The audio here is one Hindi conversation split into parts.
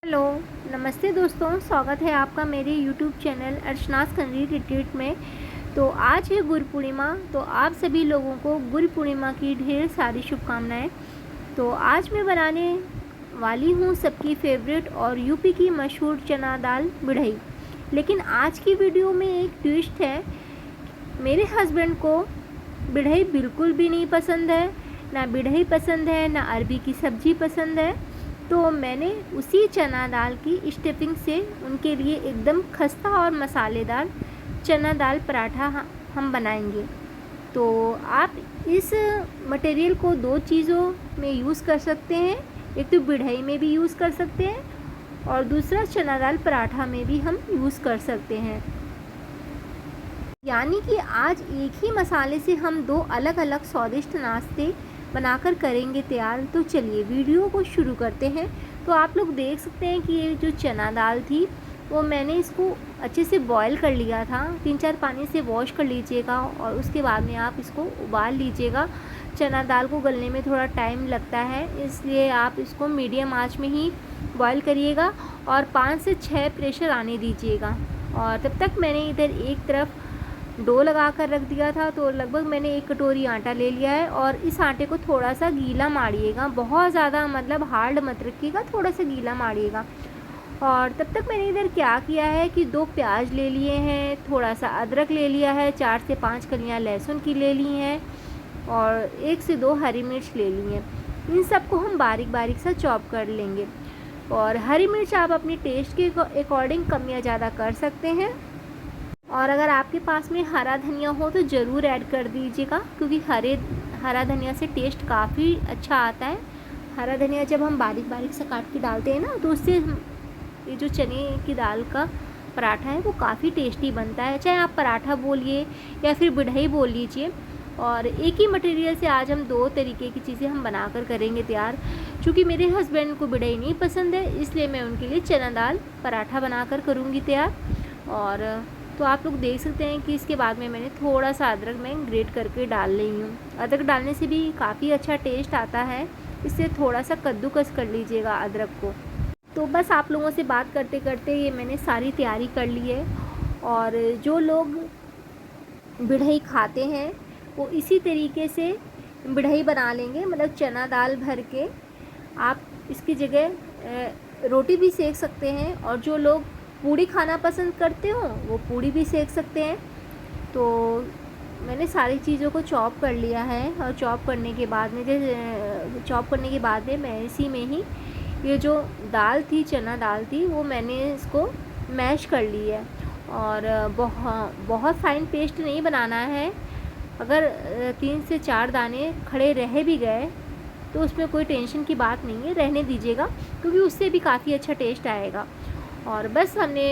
हेलो, नमस्ते दोस्तों। स्वागत है आपका मेरे यूट्यूब चैनल अर्चनास कनरी रिट्रीट में। तो आज है गुरु पूर्णिमा, तो आप सभी लोगों को गुरु पूर्णिमा की ढेर सारी शुभकामनाएं। तो आज मैं बनाने वाली हूँ सबकी फेवरेट और यूपी की मशहूर चना दाल बिढ़ई। लेकिन आज की वीडियो में एक ट्विस्ट है। मेरे हस्बैंड को बिढ़ई बिल्कुल भी नहीं पसंद है, ना बिढ़ई पसंद है, ना अरबी की सब्ज़ी पसंद है। तो मैंने उसी चना दाल की स्टफिंग से उनके लिए एकदम खस्ता और मसालेदार चना दाल पराठा हम बनाएंगे। तो आप इस मटेरियल को दो चीज़ों में यूज़ कर सकते हैं। एक तो बिढ़ई में भी यूज़ कर सकते हैं और दूसरा चना दाल पराठा में भी हम यूज़ कर सकते हैं। यानी कि आज एक ही मसाले से हम दो अलग अलग स्वादिष्ट नाश्ते बनाकर करेंगे तैयार। तो चलिए वीडियो को शुरू करते हैं। तो आप लोग देख सकते हैं कि ये जो चना दाल थी वो मैंने इसको अच्छे से बॉईल कर लिया था। 3-4 पानी से वॉश कर लीजिएगा और उसके बाद में आप इसको उबाल लीजिएगा। चना दाल को गलने में थोड़ा टाइम लगता है, इसलिए आप इसको मीडियम आंच में ही बॉईल करिएगा और 5 से 6 प्रेशर आने दीजिएगा। और तब तक मैंने इधर एक तरफ डो लगा कर रख दिया था। तो लगभग मैंने 1 कटोरी आटा ले लिया है और इस आटे को थोड़ा सा गीला मारिएगा, बहुत ज़्यादा मतलब हार्ड मत रखिएगा, थोड़ा सा गीला मारिएगा। और तब तक मैंने इधर क्या किया है कि 2 प्याज ले लिए हैं, थोड़ा सा अदरक ले लिया है, 4 से 5 कलियाँ लहसुन की ले ली हैं और 1 से 2 हरी मिर्च ले ली हैं। इन सबको हम बारीक बारीक सा चॉप कर लेंगे। और हरी मिर्च आप अपनी टेस्ट के अकॉर्डिंग कम या ज़्यादा कर सकते हैं। और अगर आपके पास में हरा धनिया हो तो ज़रूर ऐड कर दीजिएगा, क्योंकि हरा धनिया से टेस्ट काफ़ी अच्छा आता है। हरा धनिया जब हम बारीक बारीक से काट के डालते हैं ना, तो उससे ये जो चने की दाल का पराठा है वो काफ़ी टेस्टी बनता है। चाहे आप पराठा बोलिए या फिर बिढ़ई बोल लीजिए। और एक ही मटेरियल से आज हम 2 तरीके की चीज़ें हम बनाकर करेंगे तैयार। क्योंकि मेरे हस्बैंड को बिढ़ई नहीं पसंद है, इसलिए मैं उनके लिए चना दाल पराठा बनाकर करूँगी तैयार। और तो आप लोग देख सकते हैं कि इसके बाद में मैंने थोड़ा सा अदरक मैं ग्रेट करके डाल रही हूँ। अदरक डालने से भी काफ़ी अच्छा टेस्ट आता है, इससे थोड़ा सा कद्दूकस कर लीजिएगा अदरक को। तो बस आप लोगों से बात करते करते ये मैंने सारी तैयारी कर ली है। और जो लोग बिढ़ई खाते हैं वो इसी तरीके से बिढ़ई बना लेंगे, मतलब चना दाल भर के। आप इसकी जगह रोटी भी सेक सकते हैं और जो लोग पूड़ी खाना पसंद करते हो वो पूड़ी भी सेक सकते हैं। तो मैंने सारी चीज़ों को चॉप कर लिया है और चॉप करने के बाद में मैं इसी में ही ये जो दाल थी, चना दाल थी, वो मैंने इसको मैश कर ली है। और बहुत फाइन पेस्ट नहीं बनाना है। अगर 3 से 4 दाने खड़े रह भी गए तो उसमें कोई टेंशन की बात नहीं है, रहने दीजिएगा, क्योंकि उससे भी काफ़ी अच्छा टेस्ट आएगा। और बस हमने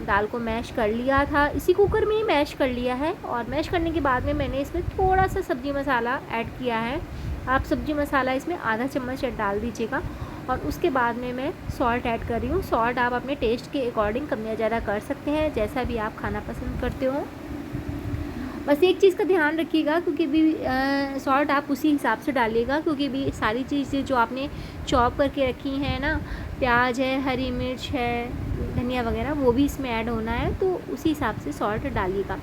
दाल को मैश कर लिया था, इसी कुकर में ही मैश कर लिया है। और मैश करने के बाद में मैंने इसमें थोड़ा सा सब्ज़ी मसाला ऐड किया है। आप सब्ज़ी मसाला इसमें आधा चम्मच डाल दीजिएगा। और उसके बाद में मैं सॉल्ट ऐड कर रही हूँ। सॉल्ट आप अपने टेस्ट के अकॉर्डिंग कम या ज़्यादा कर सकते हैं, जैसा भी आप खाना पसंद करते हो। बस एक चीज़ का ध्यान रखिएगा, क्योंकि भी सॉल्ट आप उसी हिसाब से डालिएगा, क्योंकि भी सारी चीज़ें जो आपने चॉप करके रखी हैं ना, प्याज है, हरी मिर्च है, धनिया वगैरह, वो भी इसमें ऐड होना है, तो उसी हिसाब से सॉल्ट डालिएगा।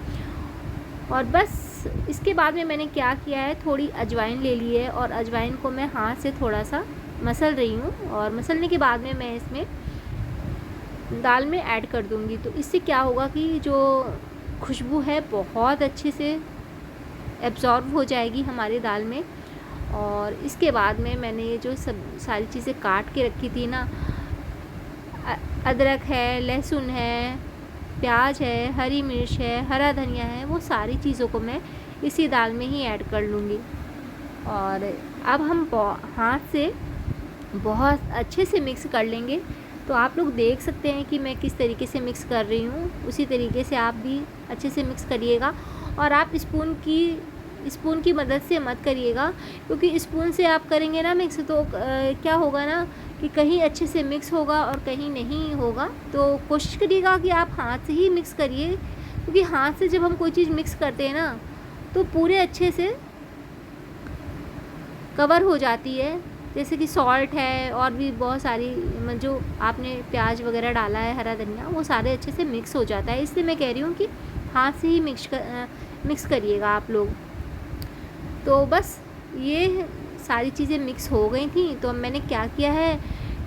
और बस इसके बाद में मैंने क्या किया है, थोड़ी अजवाइन ले ली है और अजवाइन को मैं हाथ से थोड़ा सा मसल रही हूँ। और मसलने के बाद में मैं इसमें दाल में ऐड कर दूँगी। तो इससे क्या होगा कि जो खुशबू है बहुत अच्छे से एब्ज़ॉर्ब हो जाएगी हमारी दाल में। और इसके बाद में मैंने ये जो सब सारी चीज़ें काट के रखी थी ना, अदरक है, लहसुन है, प्याज है, हरी मिर्च है, हरा धनिया है, वो सारी चीज़ों को मैं इसी दाल में ही ऐड कर लूँगी। और अब हम हाथ से बहुत अच्छे से मिक्स कर लेंगे। तो आप लोग देख सकते हैं कि मैं किस तरीके से मिक्स कर रही हूँ, उसी तरीके से आप भी अच्छे से मिक्स करिएगा। और आप स्पून की मदद से मत करिएगा, क्योंकि स्पून से आप करेंगे ना मिक्स, तो क्या होगा ना कि कहीं अच्छे से मिक्स होगा और कहीं नहीं होगा। तो कोशिश करिएगा कि आप हाथ से ही मिक्स करिए, क्योंकि हाथ से जब हम कोई चीज़ मिक्स करते हैं ना, तो पूरे अच्छे से कवर हो जाती है जैसे कि सॉल्ट है और भी बहुत सारी जो आपने प्याज वगैरह डाला है, हरा धनिया, वो सारे अच्छे से मिक्स हो जाता है। इसलिए मैं कह रही हूँ कि हाथ से ही मिक्स करिएगा आप लोग। तो बस ये सारी चीज़ें मिक्स हो गई थी, तो अब मैंने क्या किया है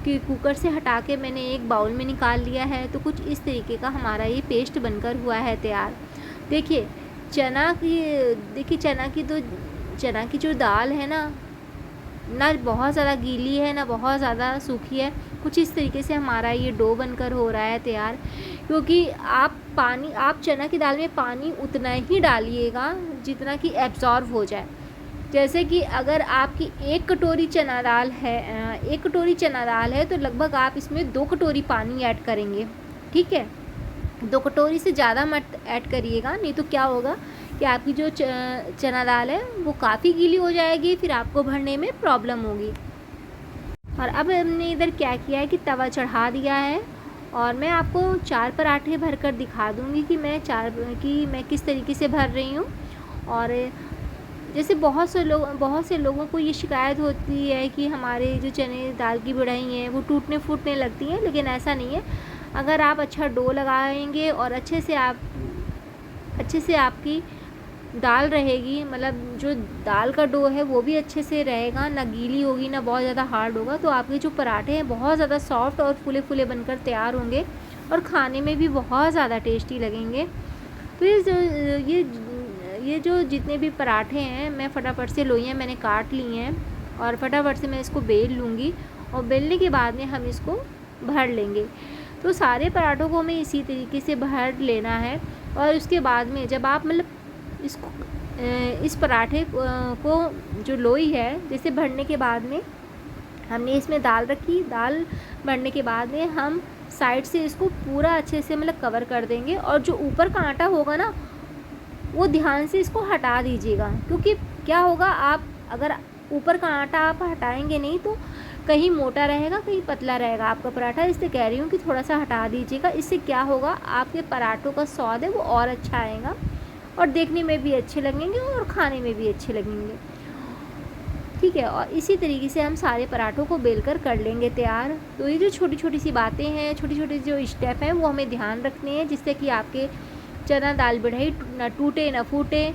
कि कुकर से हटा के मैंने एक बाउल में निकाल लिया है। तो कुछ इस तरीके का हमारा ये पेस्ट बनकर हुआ है तैयार। देखिए चना की जो दाल है ना बहुत ज़्यादा गीली है ना बहुत ज़्यादा सूखी है। कुछ इस तरीके से हमारा ये डो बनकर हो रहा है तैयार। क्योंकि आप चना की दाल में पानी उतना ही डालिएगा जितना कि एब्ज़ॉर्ब हो जाए। जैसे कि अगर आपकी 1 कटोरी चना दाल है तो लगभग आप इसमें 2 कटोरी पानी ऐड करेंगे, ठीक है। 2 कटोरी से ज़्यादा मत ऐड करिएगा, नहीं तो क्या होगा कि आपकी जो चना दाल है वो काफ़ी गीली हो जाएगी, फिर आपको भरने में प्रॉब्लम होगी। और अब हमने इधर क्या किया है कि तवा चढ़ा दिया है और मैं आपको 4 पराठे भरकर दिखा दूँगी कि मैं किस तरीके से भर रही हूँ। और जैसे बहुत से लोगों को ये शिकायत होती है कि हमारे जो चने दाल की बढ़ई हैं वो टूटने फूटने लगती हैं, लेकिन ऐसा नहीं है। अगर आप अच्छा डो लगाएंगे और अच्छे से आपकी दाल रहेगी, मतलब जो दाल का डो है वो भी अच्छे से रहेगा, ना गीली होगी ना बहुत ज़्यादा हार्ड होगा, तो आपके जो पराठे हैं बहुत ज़्यादा सॉफ्ट और फूले फूले बनकर तैयार होंगे और खाने में भी बहुत ज़्यादा टेस्टी लगेंगे। तो ये जो जितने भी पराठे हैं मैं फटाफट से लोइयाँ मैंने काट ली हैं और फटाफट से मैं इसको बेल लूँगी और बेलने के बाद में हम इसको भर लेंगे। तो सारे पराठों को हमें इसी तरीके से भर लेना है। और उसके बाद में जब आप मतलब इस पराठे को जो लोई है जैसे भरने के बाद में हमने इसमें दाल रखी, दाल भरने के बाद में हम साइड से इसको पूरा अच्छे से मतलब कवर कर देंगे। और जो ऊपर का आटा होगा ना वो ध्यान से इसको हटा दीजिएगा, क्योंकि क्या होगा आप अगर ऊपर का आटा आप हटाएंगे नहीं तो कहीं मोटा रहेगा कहीं पतला रहेगा आपका पराठा। इससे कह रही हूँ कि थोड़ा सा हटा दीजिएगा। इससे क्या होगा आपके पराठों का स्वाद है वो और अच्छा आएगा और देखने में भी अच्छे लगेंगे और खाने में भी अच्छे लगेंगे, ठीक है। और इसी तरीके से हम सारे पराठों को बेलकर कर लेंगे तैयार। तो ये जो छोटी छोटी सी बातें हैं, छोटी छोटी जो स्टेप हैं वो हमें ध्यान रखने हैं, जिससे कि आपके चना दाल बढ़ई ना टूटे ना फूटे,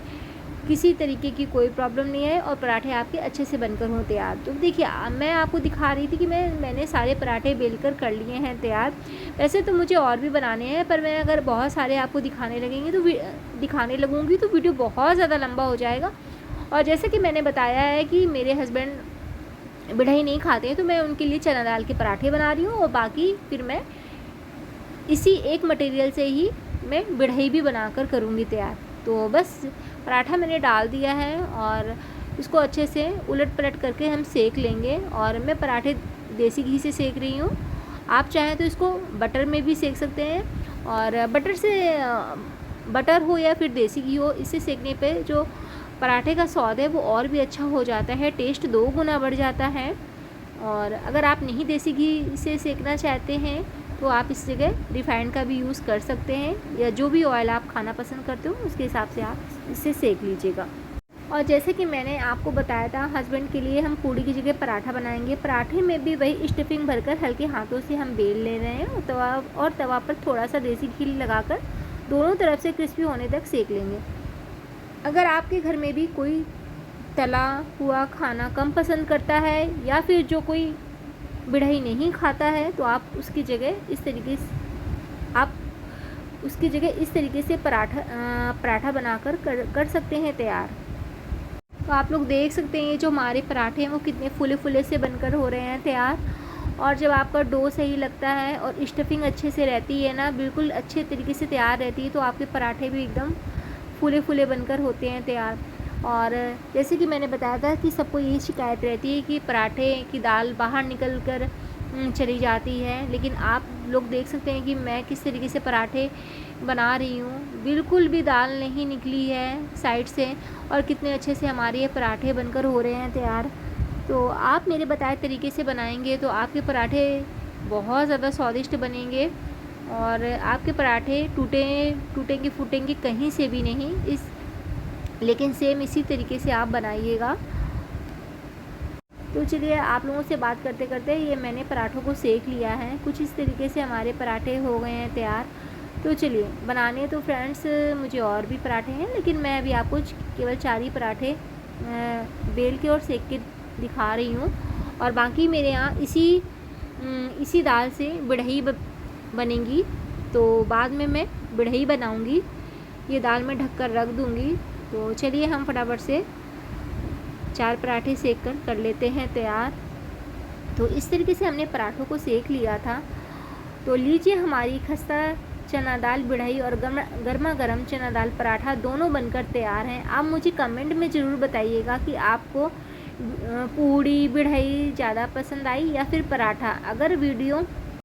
किसी तरीके की कोई प्रॉब्लम नहीं है और पराठे आपके अच्छे से बनकर हों तैयार। तो देखिए मैं आपको दिखा रही थी कि मैंने सारे पराठे बेलकर कर लिए हैं तैयार। वैसे तो मुझे और भी बनाने हैं, पर मैं अगर बहुत सारे आपको दिखाने लगूँगी तो वीडियो बहुत ज़्यादा लंबा हो जाएगा। और जैसे कि मैंने बताया है कि मेरे हस्बैंड बढ़ई नहीं खाते हैं, तो मैं उनके लिए चना दाल के पराठे बना रही हूँ और बाकी फिर मैं इसी एक मटेरियल से ही मैं बढ़ई भी बनाकर करूँगी तैयार। तो बस पराठा मैंने डाल दिया है और इसको अच्छे से उलट पलट करके हम सेक लेंगे। और मैं पराठे देसी घी से सेक रही हूँ, आप चाहें तो इसको बटर में भी सेक सकते हैं। और बटर हो या फिर देसी घी हो, इससे सेकने पे जो पराठे का स्वाद है वो और भी अच्छा हो जाता है, टेस्ट 2 गुना बढ़ जाता है। और अगर आप नहीं देसी घी से सेकना चाहते हैं तो आप इस जगह रिफाइंड का भी यूज़ कर सकते हैं, या जो भी ऑयल आप खाना पसंद करते हो उसके हिसाब से आप इससे सेक लीजिएगा। और जैसे कि मैंने आपको बताया था हस्बैंड के लिए हम पूड़ी की जगह पराठा बनाएंगे। पराठे में भी वही स्टफिंग भरकर हल्के हाथों से हम बेल ले रहे हैं और तवा पर थोड़ा सा देसी घी लगाकर दोनों तरफ से क्रिस्पी होने तक सेक लेंगे। अगर आपके घर में भी कोई तला हुआ खाना कम पसंद करता है या फिर जो कोई बढ़ई नहीं खाता है तो आप उसकी जगह इस तरीके से पराठा बनाकर कर सकते हैं तैयार। तो आप लोग देख सकते हैं जो हमारे पराठे हैं वो कितने फूले फूले से बनकर हो रहे हैं तैयार। और जब आपका डो सही लगता है और स्टफिंग अच्छे से रहती है ना, बिल्कुल अच्छे तरीके से तैयार रहती है, तो आपके पराठे भी एकदम फूले फूले बनकर होते हैं तैयार। और जैसे कि मैंने बताया था कि सबको यही शिकायत रहती है कि पराठे की दाल बाहर निकल कर चली जाती है, लेकिन आप लोग देख सकते हैं कि मैं किस तरीके से पराठे बना रही हूँ, बिल्कुल भी दाल नहीं निकली है साइड से और कितने अच्छे से हमारे ये पराठे बनकर हो रहे हैं तैयार। तो आप मेरे बताए तरीके से बनाएंगे तो आपके पराठे बहुत ज़्यादा स्वादिष्ट बनेंगे और आपके पराठे टूटेंगे फूटेंगे कहीं से भी नहीं। लेकिन सेम इसी तरीके से आप बनाइएगा। तो चलिए आप लोगों से बात करते करते ये मैंने पराठों को सेक लिया है। कुछ इस तरीके से हमारे पराठे हो गए हैं तैयार। तो चलिए बनाने तो फ्रेंड्स मुझे और भी पराठे हैं, लेकिन मैं अभी आपको केवल 4 ही पराठे बेल के और सेक के दिखा रही हूँ। और बाकी मेरे यहाँ इसी दाल से बढ़ई बनेंगी, तो बाद में मैं बढ़ई बनाऊँगी। ये दाल मैं ढक कर रख दूँगी। तो चलिए हम फटाफट से 4 पराठे सेक कर लेते हैं तैयार। तो इस तरीके से हमने पराठों को सेक लिया था। तो लीजिए हमारी खस्ता चना दाल बढ़ई और गर्मा गर्म चना दाल पराठा दोनों बनकर तैयार हैं। आप मुझे कमेंट में ज़रूर बताइएगा कि आपको पूड़ी बढ़ई ज़्यादा पसंद आई या फिर पराठा। अगर वीडियो